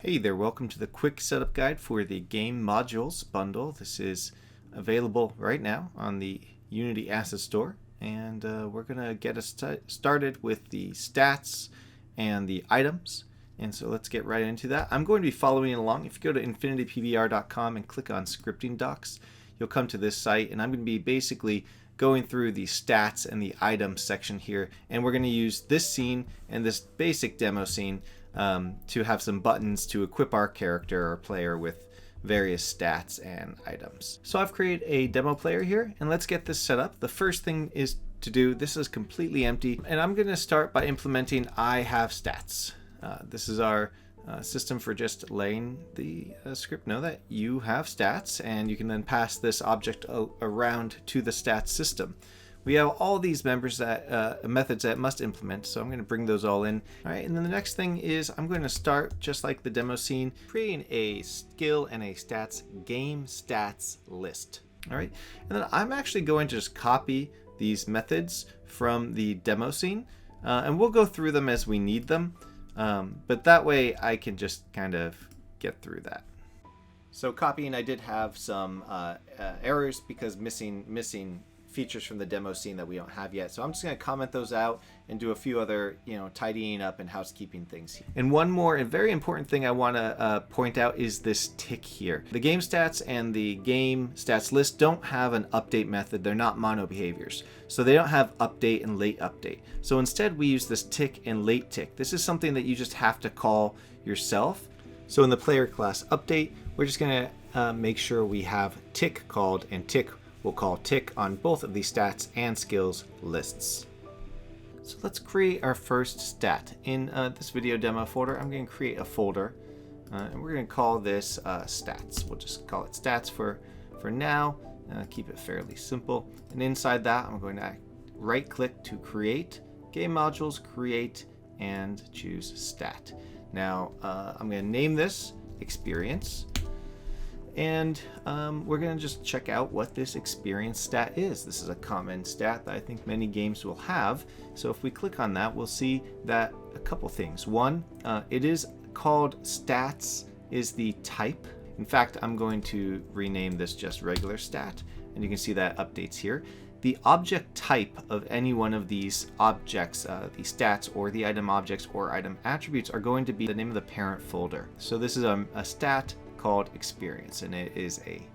Hey there, welcome to the quick setup guide for the game modules bundle. This is available right now on the Unity Asset Store, and we're going to get us started with the stats and the items. And so let's get right into that. I'm going to be following along. If you go to infinitypbr.com and click on scripting docs, you'll come to this site, and I'm going to be basically going through the stats and the items section here, and we're going to use this scene and this basic demo scene to have some buttons to equip our character or player with various stats and items. So I've created a demo player here, and let's get this set up. The first thing is to do, this is completely empty, and I'm going to start by implementing I have stats. This is our system for just letting the script know that you have stats, and you can then pass this object around to the stats system. We have all these methods that must implement, so I'm going to bring those all in. All right, and then the next thing is I'm going to start, just like the demo scene, creating a skill and a stats game stats list. All right, and then I'm actually going to just copy these methods from the demo scene, and we'll go through them as we need them, but that way I can just kind of get through that. So copying, I did have some errors because missing features from the demo scene that we don't have yet. So I'm just going to comment those out and do a few other, tidying up and housekeeping things. And one more and very important thing I want to point out is this tick here. The game stats and the game stats list don't have an update method. They're not mono behaviors. So they don't have update and late update. So instead we use this tick and late tick. This is something that you just have to call yourself. So in the player class update, we're just going to make sure we have tick called, and tick we'll call tick on both of these stats and skills lists. So let's create our first stat. In this video demo folder, I'm going to create a folder, and we're going to call this stats. We'll just call it stats for now. Keep it fairly simple. And inside that, I'm going to right click to create, game modules, create, and choose stat. Now I'm going to name this experience. And we're going to just check out what this experience stat is. This is a common stat that I think many games will have. So if we click on that, we'll see that a couple things. One, it is called stats is the type. In fact, I'm going to rename this just regular stat, and you can see that updates here. The object type of any one of these objects, the stats or the item objects or item attributes, are going to be the name of the parent folder. So this is a stat called experience, and it is a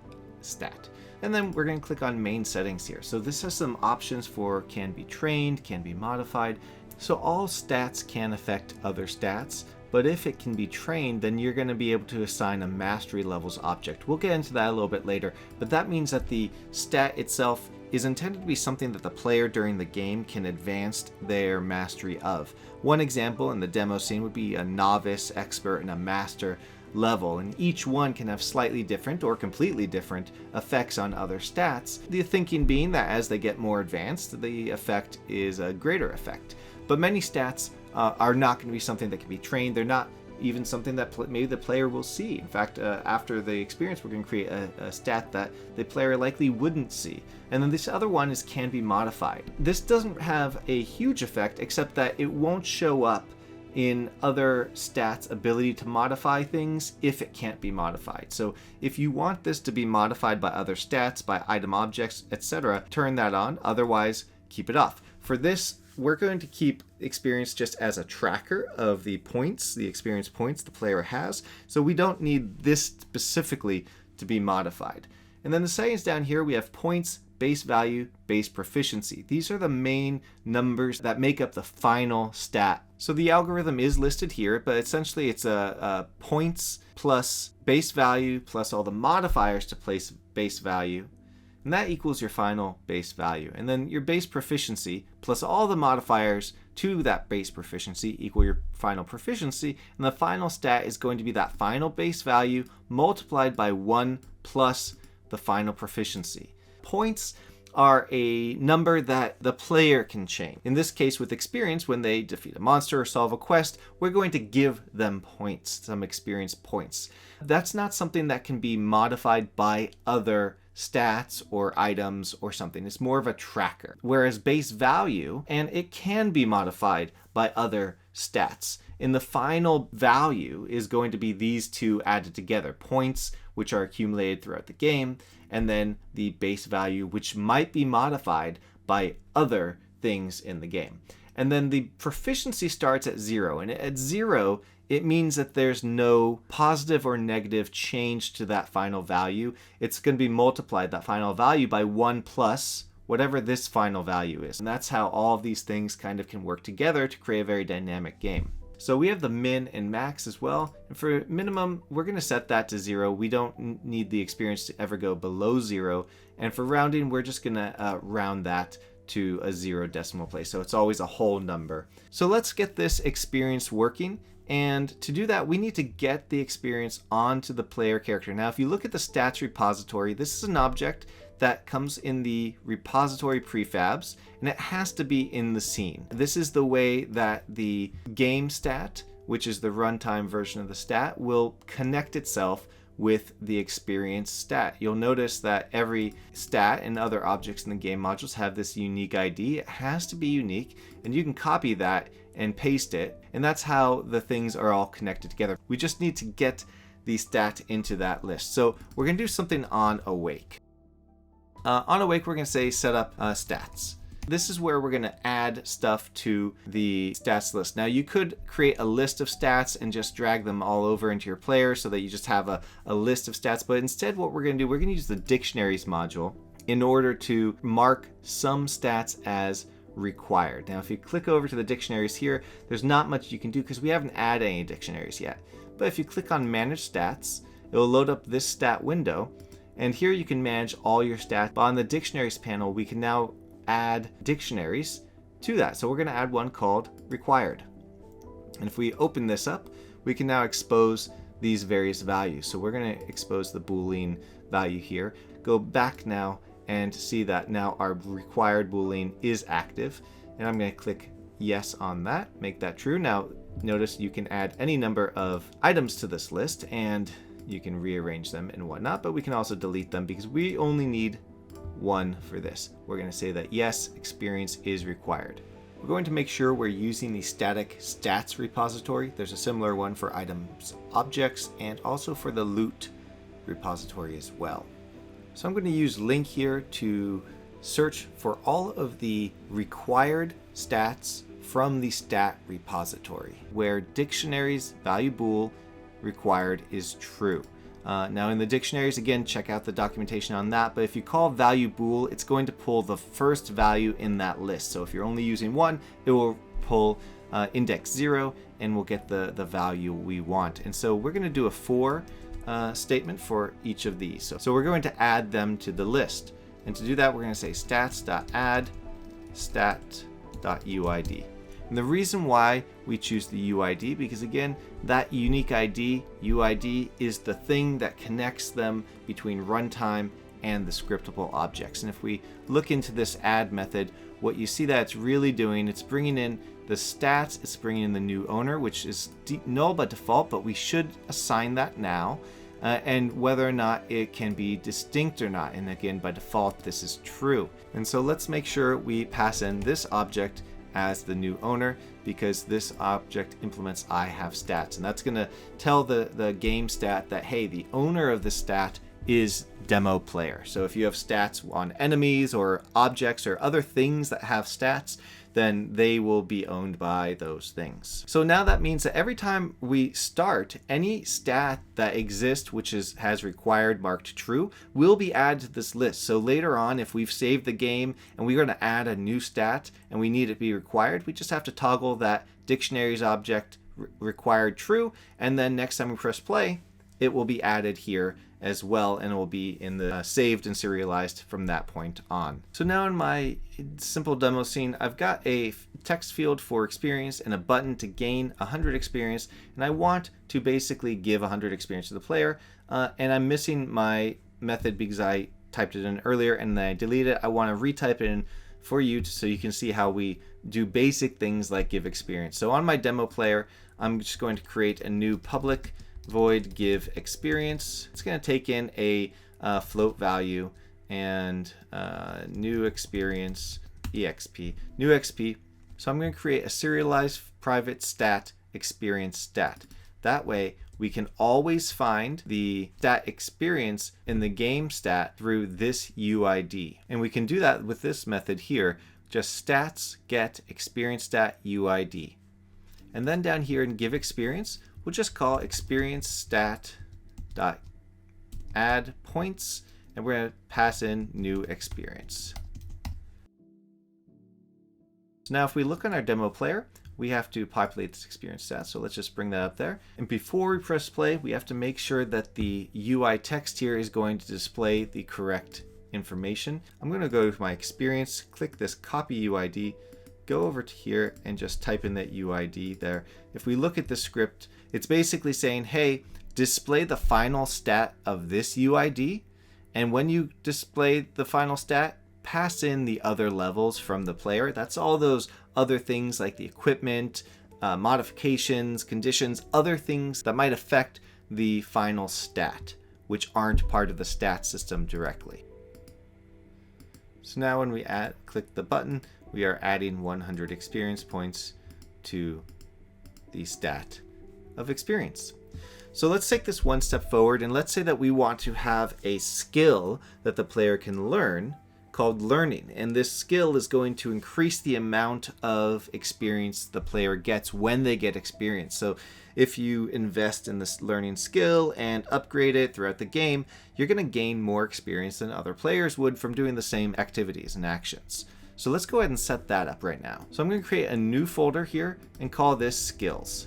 stat. And then we're going to click on main settings here. So this has some options for can be trained, can be modified. So all stats can affect other stats, but if it can be trained, then you're going to be able to assign a mastery levels object. We'll get into that a little bit later, but that means that the stat itself is intended to be something that the player during the game can advance their mastery of. One example in the demo scene would be a novice, expert, and a master level, and each one can have slightly different or completely different effects on other stats. The thinking being that as they get more advanced, the effect is a greater effect. But many stats are not going to be something that can be trained. They're not even something that maybe the player will see. In fact, after the experience, we're going to create a stat that the player likely wouldn't see. And then this other one is can be modified. This doesn't have a huge effect, except that it won't show up in other stats' ability to modify things if it can't be modified. So if you want this to be modified by other stats, by item objects, etc., turn that on. Otherwise, keep it off. For this, we're going to keep experience just as a tracker of the points, the experience points the player has. So we don't need this specifically to be modified. And then the settings down here, we have points, base value, base proficiency. These are the main numbers that make up the final stat. So the algorithm is listed here, but essentially it's a points plus base value plus all the modifiers to place base value, and that equals your final base value. And then your base proficiency plus all the modifiers to that base proficiency equal your final proficiency, and the final stat is going to be that final base value multiplied by 1 plus the final proficiency. Points are a number that the player can change. In this case, with experience, when they defeat a monster or solve a quest, we're going to give them points, some experience points. That's not something that can be modified by other stats or items or something. It's more of a tracker. Whereas base value, and it can be modified by other stats. in the final value is going to be these two added together, points which are accumulated throughout the game, and then the base value which might be modified by other things in the game. And then the proficiency starts at 0, and at 0 it means that there's no positive or negative change to that final value. It's going to be multiplied, that final value, by 1 plus whatever this final value is. And that's how all of these things kind of can work together to create a very dynamic game. So we have the min and max as well. And for minimum, we're going to set that to 0. We don't need the experience to ever go below 0. And for rounding, we're just going to round that to a 0 decimal place. So it's always a whole number. So let's get this experience working. And to do that, we need to get the experience onto the player character. Now, if you look at the stats repository, this is an object that comes in the repository prefabs, and it has to be in the scene. This is the way that the game stat, which is the runtime version of the stat, will connect itself with the experience stat. You'll notice that every stat and other objects in the game modules have this unique ID. It has to be unique, and you can copy that and paste it, and that's how the things are all connected together. We just need to get the stat into that list. So we're going to do something on awake. On awake, we're going to say set up stats. This is where we're going to add stuff to the stats list. Now, you could create a list of stats and just drag them all over into your player so that you just have a list of stats. But instead, what we're going to do, we're going to use the dictionaries module in order to mark some stats as required. Now, if you click over to the dictionaries here, there's not much you can do because we haven't added any dictionaries yet. But if you click on Manage Stats, it will load up this stat window. And here you can manage all your stats. But on the dictionaries panel, we can now add dictionaries to that. So we're going to add one called required. And if we open this up, we can now expose these various values. So we're going to expose the Boolean value here. Go back now and see that now our required Boolean is active. And I'm going to click yes on that, make that true. Now notice you can add any number of items to this list and you can rearrange them and whatnot, but we can also delete them because we only need one for this. We're going to say that yes, experience is required. We're going to make sure we're using the static stats repository. There's a similar one for items, objects, and also for the loot repository as well. So I'm going to use link here to search for all of the required stats from the stat repository, where dictionaries value bool required is true. Now in the dictionaries, again, check out the documentation on that, but if you call value bool, it's going to pull the first value in that list. So if you're only using one, it will pull index 0 and we'll get the value we want. And so we're going to do a for statement for each of these. So we're going to add them to the list. And to do that, we're going to say stats.add stat.uid. And the reason why we choose the UID, because again, that unique ID, UID, is the thing that connects them between runtime and the scriptable objects. And if we look into this add method, what you see that it's really doing, it's bringing in the stats, it's bringing in the new owner, which is null by default, but we should assign that now, and whether or not it can be distinct or not. And again, by default, this is true. And so let's make sure we pass in this object as the new owner, because this object implements I have stats, and that's going to tell the game stat that, hey, the owner of the stat is demo player. So if you have stats on enemies or objects or other things that have stats, then they will be owned by those things. So now that means that every time we start, any stat that exists which has required marked true will be added to this list. So later on, if we've saved the game and we're going to add a new stat and we need it to be required, we just have to toggle that dictionaries object required true, and then next time we press play, it will be added here as well, and it will be in the saved and serialized from that point on. So now in my simple demo scene, I've got a text field for experience and a button to gain 100 experience, and I want to basically give 100 experience to the player, and I'm missing my method because I typed it in earlier and then I deleted it. I want to retype it in for you so you can see how we do basic things like give experience. So on my demo player, I'm just going to create a new public void give experience. It's going to take in a float value and new experience exp, new xp. So I'm going to create a serialized private stat experience stat. That way, we can always find the stat experience in the game stat through this UID. And we can do that with this method here, just stats get experience stat UID. And then down here in give experience, we'll just call experience stat dot add points, and we're going to pass in new experience. So now if we look on our demo player, we have to populate this experience stat. So let's just bring that up there. And before we press play, we have to make sure that the UI text here is going to display the correct information. I'm going to go to my experience, click this copy UID, go over to here and just type in that UID there. If we look at the script, it's basically saying, hey, display the final stat of this UID. And when you display the final stat, pass in the other levels from the player. That's all those other things like the equipment, modifications, conditions, other things that might affect the final stat, which aren't part of the stat system directly. So now when we click the button, we are adding 100 experience points to the stat of experience. So let's take this one step forward, and let's say that we want to have a skill that the player can learn called learning, and this skill is going to increase the amount of experience the player gets when they get experience. So if you invest in this learning skill and upgrade it throughout the game, you're going to gain more experience than other players would from doing the same activities and actions. So let's go ahead and set that up right now. So I'm going to create a new folder here and call this skills.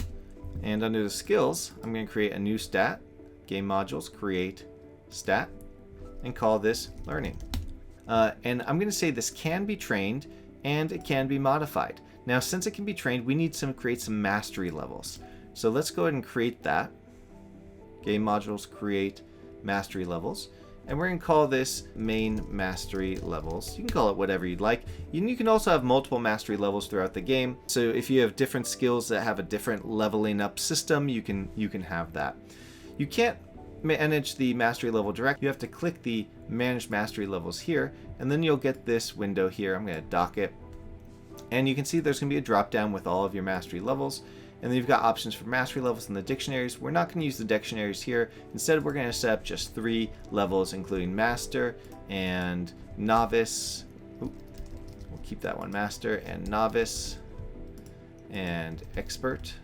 And under the skills, I'm going to create a new stat, game modules, create stat, and call this learning. And I'm going to say this can be trained and it can be modified. Now, since it can be trained, we need to create some mastery levels. So let's go ahead and create that. Game modules, create mastery levels. And we're going to call this main mastery levels. You can call it whatever you'd like. You can also have multiple mastery levels throughout the game. So if you have different skills that have a different leveling up system, you can have that. You can't manage the mastery level direct. You have to click the manage mastery levels here, and then you'll get this window here. I'm going to dock it, and you can see there's going to be a drop down with all of your mastery levels, and then you've got options for mastery levels in the dictionaries. We're not going to use the dictionaries here. Instead, we're going to set up just 3 levels, including master and novice. We'll keep that one, master and novice and expert.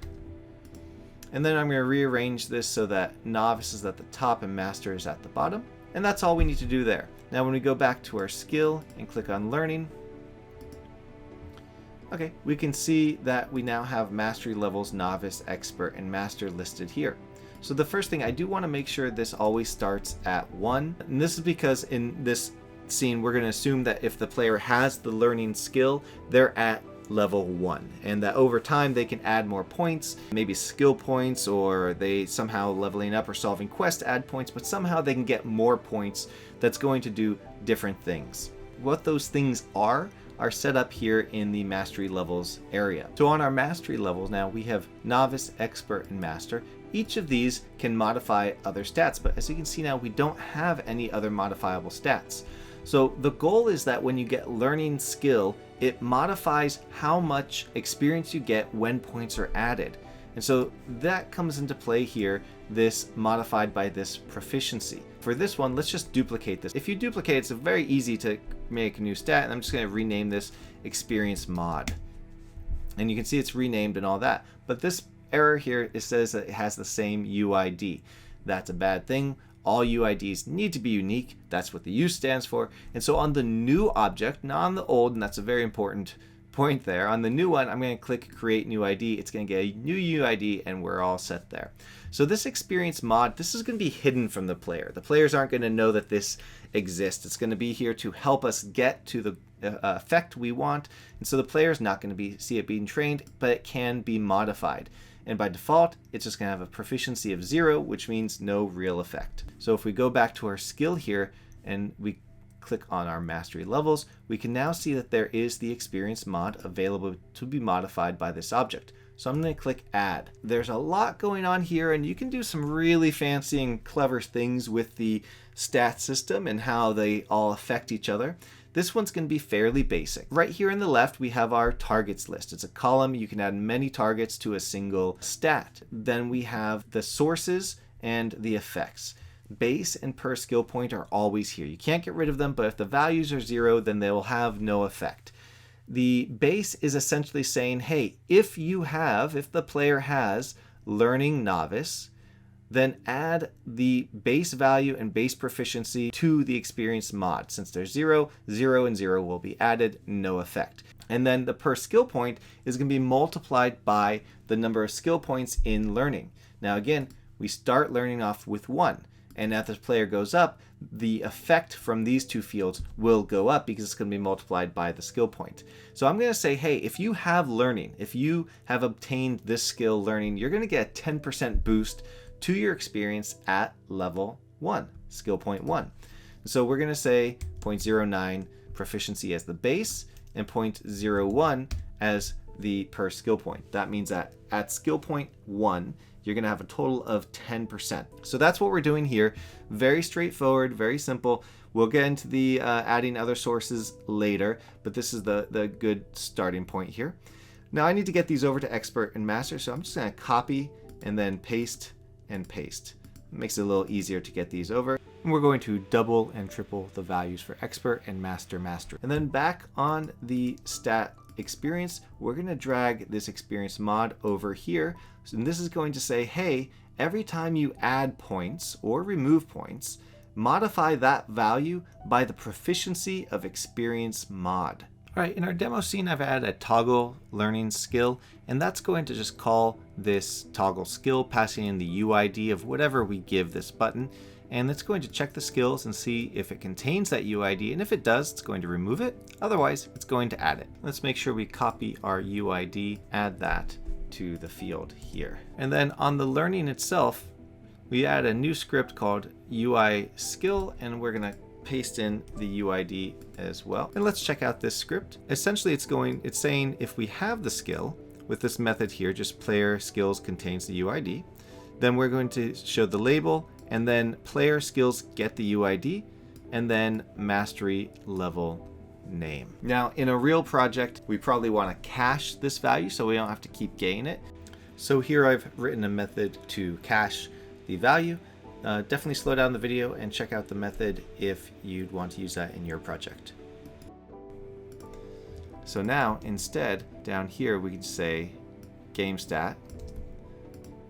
And then I'm going to rearrange this so that novice is at the top and master is at the bottom. And that's all we need to do there. Now when we go back to our skill and click on learning, okay, we can see that we now have mastery levels, novice, expert, and master listed here. So the first thing, I do want to make sure this always starts at 1. And this is because in this scene, we're going to assume that if the player has the learning skill, they're at level 1, and that over time they can add more points, maybe skill points, or they somehow leveling up or solving quests add points, but somehow they can get more points that's going to do different things. What those things are set up here in the mastery levels area. So on our mastery levels now, we have novice, expert, and master. Each of these can modify other stats, but as you can see now, we don't have any other modifiable stats. So the goal is that when you get learning skill, it modifies how much experience you get when points are added. And so that comes into play here, this modified by this proficiency. For this one, let's just duplicate this. If you duplicate, it's very easy to make a new stat, and I'm just going to rename this experience mod. And you can see it's renamed and all that. But this error here, it says that it has the same UID. That's a bad thing. All UIDs need to be unique. That's what the U stands for. And so on the new object, not on the old, and that's a very important point there. On the new one, I'm going to click create new ID. It's going to get a new UID, and we're all set there. So this experience mod, this is going to be hidden from the player. The players aren't going to know that this exists. It's going to be here to help us get to the effect we want. And so the player's not going to see it being trained, but it can be modified. And by default, it's just going to have a proficiency of 0, which means no real effect. So if we go back to our skill here and we click on our mastery levels, we can now see that there is the experience mod available to be modified by this object. So I'm going to click add. There's a lot going on here, and you can do some really fancy and clever things with the stat system and how they all affect each other. This one's going to be fairly basic. Right here in the left, we have our targets list. It's a column. You can add many targets to a single stat. Then we have the sources and the effects. Base and per skill point are always here. You can't get rid of them, but if the values are 0, then they will have no effect. The base is essentially saying, hey, if the player has learning novice, then add the base value and base proficiency to the experience mod. Since there's 0, 0 and 0 will be added, no effect. And then the per skill point is going to be multiplied by the number of skill points in learning. Now again, we start learning off with 1. And as the player goes up, the effect from these two fields will go up because it's going to be multiplied by the skill point. So I'm going to say, hey, if you have learning, if you have obtained this skill learning, you're going to get a 10% boost to your experience at level 1, skill point 1. So we're going to say 0.09 proficiency as the base and 0.01 as the per skill point. That means that at skill point 1, you're going to have a total of 10%. So that's what we're doing here. Very straightforward, very simple. We'll get into the adding other sources later, but this is the good starting point here. Now I need to get these over to expert and master, so I'm just going to copy and then paste and paste. It makes it a little easier to get these over. And we're going to double and triple the values for expert and master. And then back on the stat experience, we're going to drag this experience mod over here. And this is going to say, hey, every time you add points or remove points, modify that value by the proficiency of experience mod. All right, in our demo scene, I've added a toggle learning skill, and that's going to just call this toggle skill, passing in the UID of whatever we give this button. And it's going to check the skills and see if it contains that UID. And if it does, it's going to remove it. Otherwise, it's going to add it. Let's make sure we copy our UID, add that to the field here. And then on the learning itself, we add a new script called UI skill, and we're going to paste in the UID as well. And let's check out this script. Essentially, it's saying if we have the skill with this method here, just player skills contains the UID, then we're going to show the label, and then player skills get the UID, and then mastery level name. Now, in a real project, we probably want to cache this value so we don't have to keep getting it. So here I've written a method to cache the value. Definitely slow down the video and check out the method if you'd want to use that in your project. So now, instead, down here we can say GameStat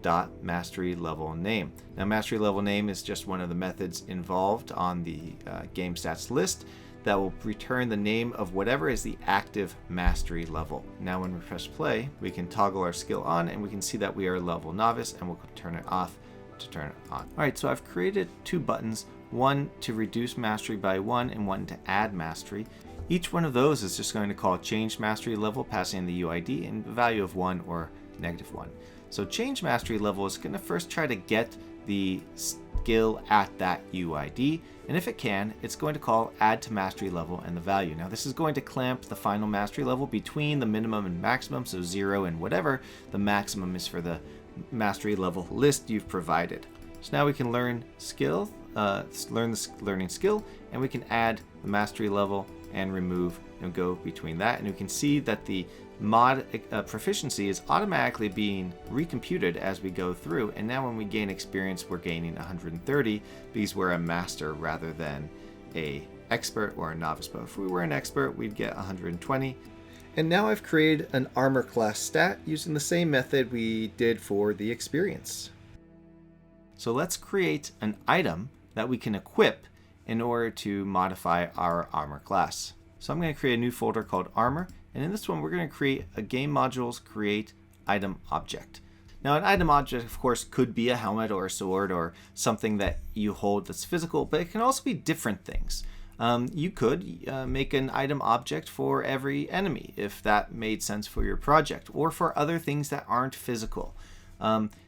dot mastery level name. Now, mastery level name is just one of the methods involved on the GameStats list that will return the name of whatever is the active mastery level. Now, when we press play, we can toggle our skill on, and we can see that we are level novice, and we'll turn it off to turn it on. All right, so I've created two buttons, one to reduce mastery by 1 and one to add mastery. Each one of those is just going to call change mastery level, passing in the UID and the value of 1 or -1. So change mastery level is going to first try to get the skill at that UID, and if it can, it's going to call add to mastery level and the value. Now this is going to clamp the final mastery level between the minimum and maximum, so 0 and whatever the maximum is for the mastery level list you've provided. So now we can learn skill, learn the learning skill, and we can add the mastery level and remove and go between that. And we can see that the mod proficiency is automatically being recomputed as we go through. And now when we gain experience, we're gaining 130 because we're a master rather than a expert or a novice. But if we were an expert, we'd get 120. And now I've created an armor class stat using the same method we did for the experience. So let's create an item that we can equip in order to modify our armor class. So I'm going to create a new folder called armor, and in this one we're going to create a game modules create item object. Now an item object, of course, could be a helmet or a sword or something that you hold that's physical, but it can also be different things. You could make an item object for every enemy if that made sense for your project, or for other things that aren't physical.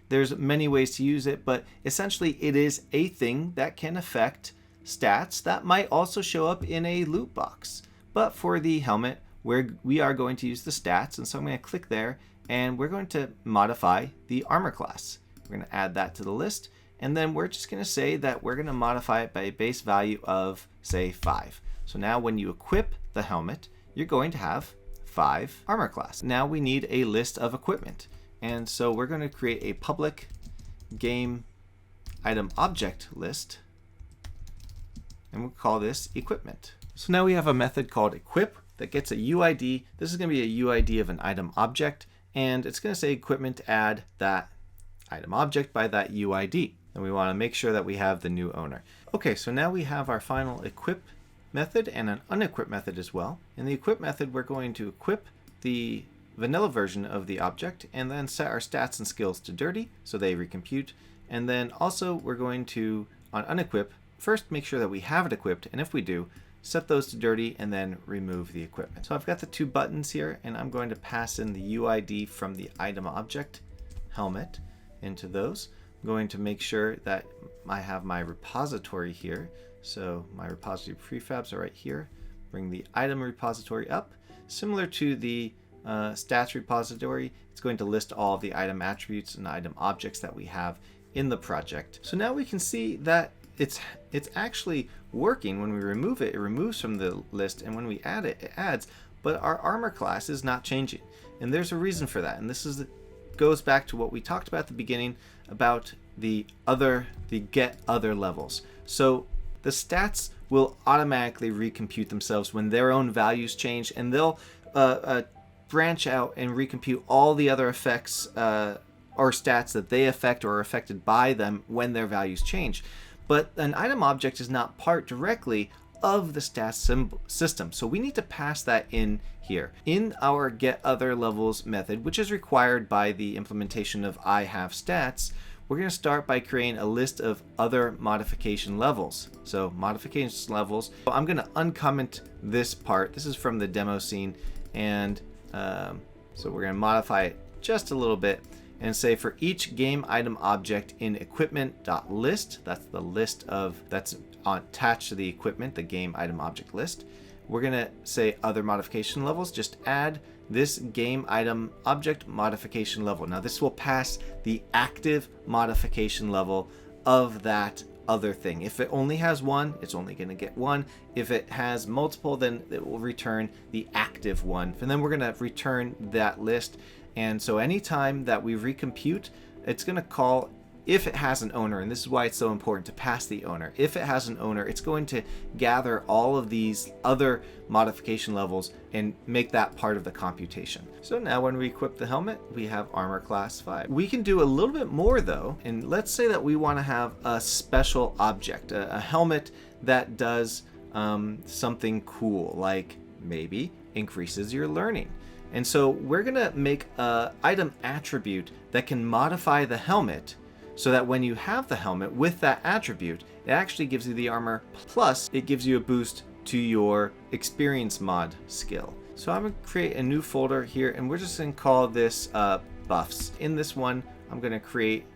There's many ways to use it, but essentially it is a thing that can affect stats that might also show up in a loot box. But for the helmet, we are going to use the stats, and so I'm going to click there, and we're going to modify the armor class. We're going to add that to the list, and then we're just going to say that we're going to modify it by a base value of, say, 5. So now when you equip the helmet, you're going to have 5 armor class. Now we need a list of equipment. And so we're going to create a public game item object list, and we'll call this equipment. So now we have a method called equip that gets a UID. This is going to be a UID of an item object, and it's going to say equipment add that item object by that UID. And we want to make sure that we have the new owner. Okay, so now we have our final equip method and an unequip method as well. In the equip method, we're going to equip the vanilla version of the object and then set our stats and skills to dirty so they recompute. And then also we're going to, on unequip, first make sure that we have it equipped, and if we do, set those to dirty and then remove the equipment. So I've got the 2 buttons here, and I'm going to pass in the UID from the item object helmet into those. I'm going to make sure that I have my repository here. So my repository prefabs are right here. Bring the item repository up. Similar to the stats repository, it's going to list all of the item attributes and item objects that we have in the project. So now we can see that it's actually working. When we remove it, it removes from the list, and when we add it, it adds, but our armor class is not changing. And there's a reason for that, and this goes back to what we talked about at the beginning about the get other levels. So the stats will automatically recompute themselves when their own values change, and they'll branch out and recompute all the other effects or stats that they affect or are affected by them when their values change. But an item object is not part directly of the stats system, so we need to pass that in here in our get other levels method, which is required by the implementation of I have stats. We're going to start by creating a list of other modification levels. So modification levels, I'm going to uncomment this part. This is from the demo scene, and so we're going to modify it just a little bit and say for each game item object in equipment.list, that's the list that's attached to the equipment, the game item object list, we're going to say other modification levels, just add this game item object modification level. Now this will pass the active modification level of that other thing. If it only has one, it's only going to get one. If it has multiple, then it will return the active one. And then we're going to return that list. And so anytime that we recompute, it's going to call if it has an owner, and this is why it's so important to pass the owner. If it has an owner, it's going to gather all of these other modification levels and make that part of the computation. So now when we equip the helmet, we have armor class 5. We can do a little bit more though, and let's say that we want to have a special object, a helmet that does something cool, like maybe increases your learning. And so we're going to make an item attribute that can modify the helmet so that when you have the helmet with that attribute, it actually gives you the armor, plus it gives you a boost to your experience mod skill. So I'm going to create a new folder here, and we're just going to call this buffs. In this one, I'm going to create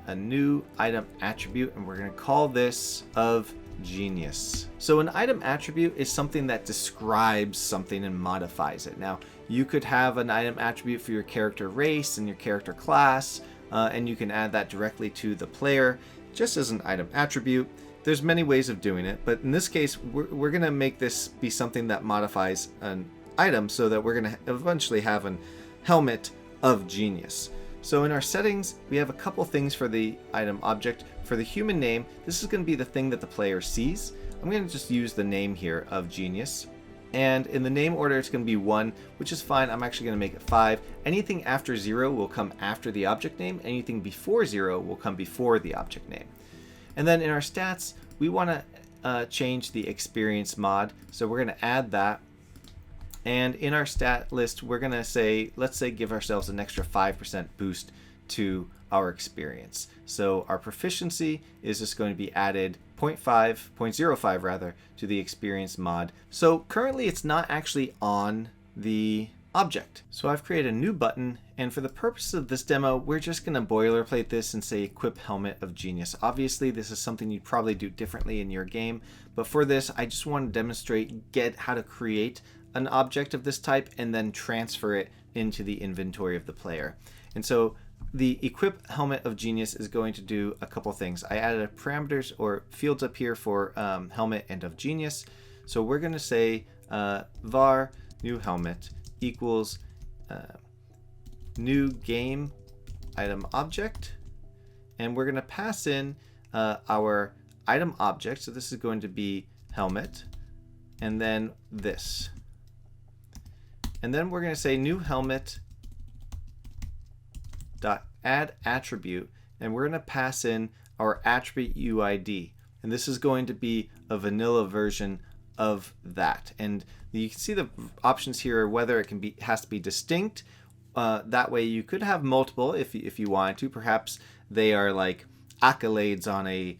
a new item attribute, and we're going to call this of genius. So an item attribute is something that describes something and modifies it. Now, you could have an item attribute for your character race and your character class, and you can add that directly to the player just as an item attribute. There's many ways of doing it, but in this case, we're going to make this be something that modifies an item so that we're going to eventually have an helmet of genius. So in our settings, we have a couple things for the item object. For the human name, this is going to be the thing that the player sees. I'm going to just use the name here of genius. And in the name order, it's going to be 1, which is fine. I'm actually going to make it 5. Anything after 0 will come after the object name. Anything before 0 will come before the object name. And then in our stats, we want to change the experience mod. So we're going to add that. And in our stat list, we're going to say, let's say, give ourselves an extra 5% boost to our experience. So our proficiency is just going to be added 0.05 rather to the experience mod. So currently it's not actually on the object. So I've created a new button, and for the purpose of this demo, we're just going to boilerplate this and say equip helmet of genius. Obviously this is something you'd probably do differently in your game, but for this I just want to demonstrate how to create an object of this type and then transfer it into the inventory of the player. And so the equip helmet of genius is going to do a couple things. I added parameters or fields up here for helmet and of genius. So we're going to say var new helmet equals new game item object, and we're going to pass in our item object. So this is going to be helmet, and then this. And then we're going to say new helmet dot add attribute, and we're going to pass in our attribute UID. And this is going to be a vanilla version of that. And you can see the options here, whether it has to be distinct. That way you could have multiple if you wanted to. Perhaps they are like accolades on a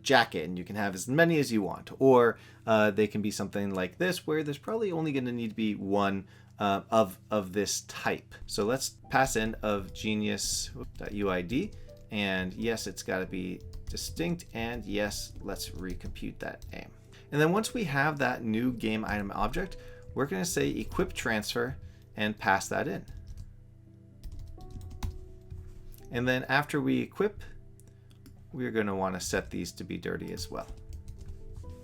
jacket, and you can have as many as you want. Or they can be something like this, where there's probably only going to need to be one of this type. So let's pass in of genius.uid, and yes, it's got to be distinct, and yes, let's recompute that name. And then once we have that new game item object, we're going to say equip transfer and pass that in. And then after we equip, we're going to want to set these to be dirty as well.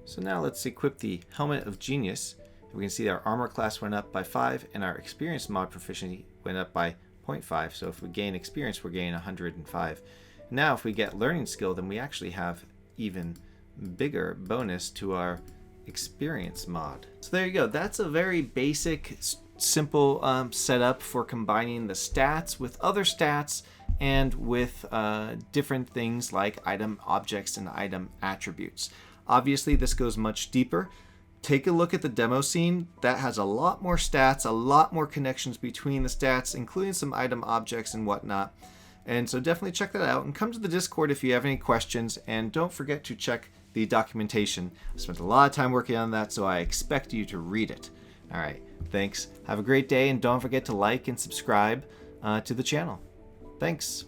So now let's equip the helmet of genius. We can see our armor class went up by 5, and our experience mod proficiency went up by 0.5. So if we gain experience, we're gaining 105. Now if we get learning skill, then we actually have even bigger bonus to our experience mod. So there you go. That's a very basic, simple setup for combining the stats with other stats and with different things like item objects and item attributes. Obviously, this goes much deeper. Take a look at the demo scene. That has a lot more stats, a lot more connections between the stats, including some item objects and whatnot. And so definitely check that out, and come to the Discord if you have any questions, and don't forget to check the documentation. I spent a lot of time working on that, so I expect you to read it. All right, thanks. Have a great day, and don't forget to like and subscribe to the channel. Thanks.